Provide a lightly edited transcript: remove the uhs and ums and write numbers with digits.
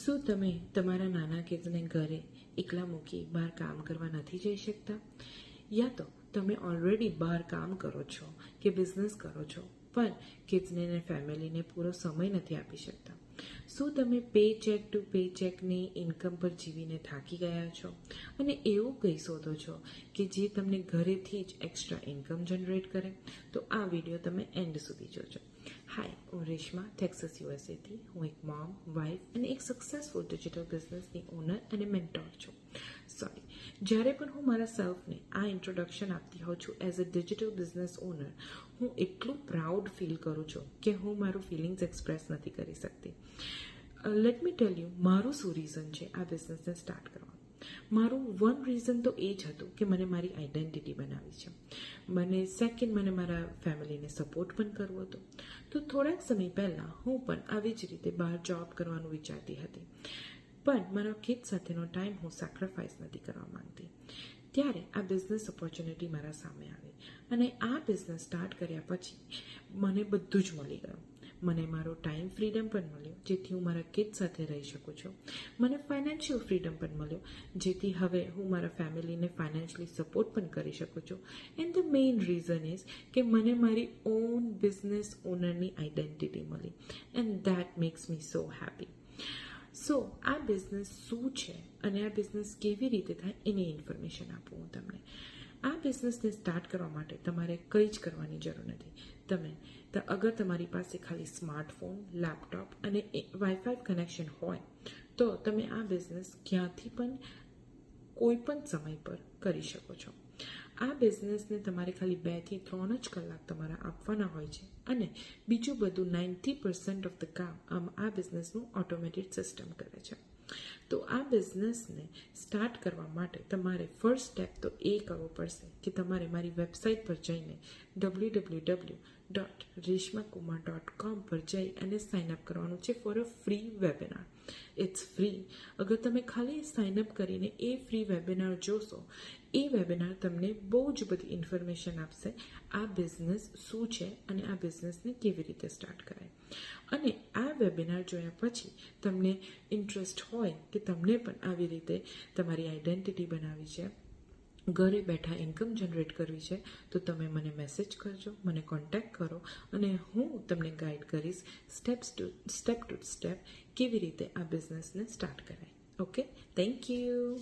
શું તમે તમારા નાના કિડ્સને ઘરે એકલા મૂકી બહાર કામ કરવા નથી જઈ શકતા? યા તો તમે ઓલરેડી બહાર કામ કરો છો કે બિઝનેસ કરો છો પણ કિડ્સને અને ફેમિલીને પૂરો સમય નથી આપી શકતા? શું તમે પે ચેક ટુ પે ચેકની ઇન્કમ પર જીવીને થાકી ગયા છો અને એવું કંઈ શોધો છો કે જે તમને ઘરેથી જ એક્સ્ટ્રા ઇન્કમ જનરેટ કરે? તો આ વિડીયો તમે એન્ડ સુધી જોજો. હાય, હું રેશમા, ટેક્સાસ યુએસએથી. હું એક મોમ, વાઇફ અને એક સક્સેસફુલ ડિજિટલ બિઝનેસની ઓનર અને મેન્ટોર છું. જ્યારે પણ હું મારા સેલ્ફને આ ઇન્ટ્રોડક્શન આપતી હોઉં છું as a digital business owner, હું એટલું પ્રાઉડ ફીલ કરું છું કે હું મારું ફિલિંગ્સ એક્સપ્રેસ નથી કરી શકતી. લેટ મી ટેલ યુ, મારું શું રીઝન છે આ બિઝનેસને સ્ટાર્ટ કરવાનું. મારું વન રીઝન તો એ જ હતું કે મને મારી આઈડેન્ટિટી બનાવવી છે. મને મારા ફેમિલીને સપોર્ટ પણ કરવો હતો. તો થોડાક સમય પહેલાં હું પણ આવી જ રીતે બહાર જોબ કરવાનું વિચારતી હતી, પણ મારા કિડ્સ સાથેનો ટાઈમ હું સેક્રિફાઈસ નથી કરવા માંગતી. ત્યારે આ બિઝનેસ ઓપોર્ચ્યુનિટી મારા સામે આવી અને આ બિઝનેસ સ્ટાર્ટ કર્યા પછી મને બધું જ મળી ગયું. મને મારો ટાઈમ ફ્રીડમ પણ મળ્યો, જેથી હું મારા કિડ્સ સાથે રહી શકું છું. મને ફાઇનાન્શિયલ ફ્રીડમ પણ મળ્યો, જેથી હવે હું મારા ફેમિલીને ફાઇનાન્શિયલી સપોર્ટ પણ કરી શકું છું. And the main reason is કે મને મારી ઓન બિઝનેસ ઓનરની આઈડેન્ટિટી મળી. And that makes me so happy. So આ બિઝનેસ શું છે અને આ બિઝનેસ કેવી રીતે થાય એની ઇન્ફોર્મેશન આપું હું તમને. આ બિઝનેસને સ્ટાર્ટ કરવા માટે તમારે કંઈ જ કરવાની જરૂર નથી. અગર તમારી પાસે ખાલી સ્માર્ટફોન, લેપટોપ અને વાઈફાઈ કનેક્શન હોય તો તમે આ બિઝનેસ ક્યાંથી પણ કોઈ પણ સમય પર કરી શકો છો. આ બિઝનેસને તમારે ખાલી 2 થી 3 જ કલાક તમારા આપવાના હોય છે અને બીજું બધું 90% ઓફ ધ કામ આ બિઝનેસનું ઓટોમેટેડ સિસ્ટમ કરે છે. તો આ બિઝનેસને સ્ટાર્ટ કરવા માટે તમારે ફર્સ્ટ સ્ટેપ તો એ કરવો પડશે કે તમારે મારી વેબસાઇટ પર જઈને www.reshmakumar.com પર જઈ અને સાઇન અપ કરવાનું છે for a free webinar. It's free. અગર તમે ખાલી સાઇન અપ કરીને એ ફ્રી વેબિનાર જોશો, એ વેબિનાર તમને બહુ જ બધી ઇન્ફોર્મેશન આપશે આ બિઝનેસ શું છે અને આ બિઝનેસને કેવી રીતે સ્ટાર્ટ કરાય. અને આ વેબિનાર જોયા પછી તમને ઇન્ટરેસ્ટ હોય કે તમને પણ આવી રીતે તમારી આઈડેન્ટિટી બનાવવી છે, ઘરે બેઠા ઇન્કમ જનરેટ કરવી છે, તો તમે મને મેસેજ કરજો, મને કોન્ટેક્ટ કરો અને હું તમને ગાઈડ કરીશ સ્ટેપ ટુ સ્ટેપ કેવી રીતે આ બિઝનેસને સ્ટાર્ટ કરાય. Okay, thank you.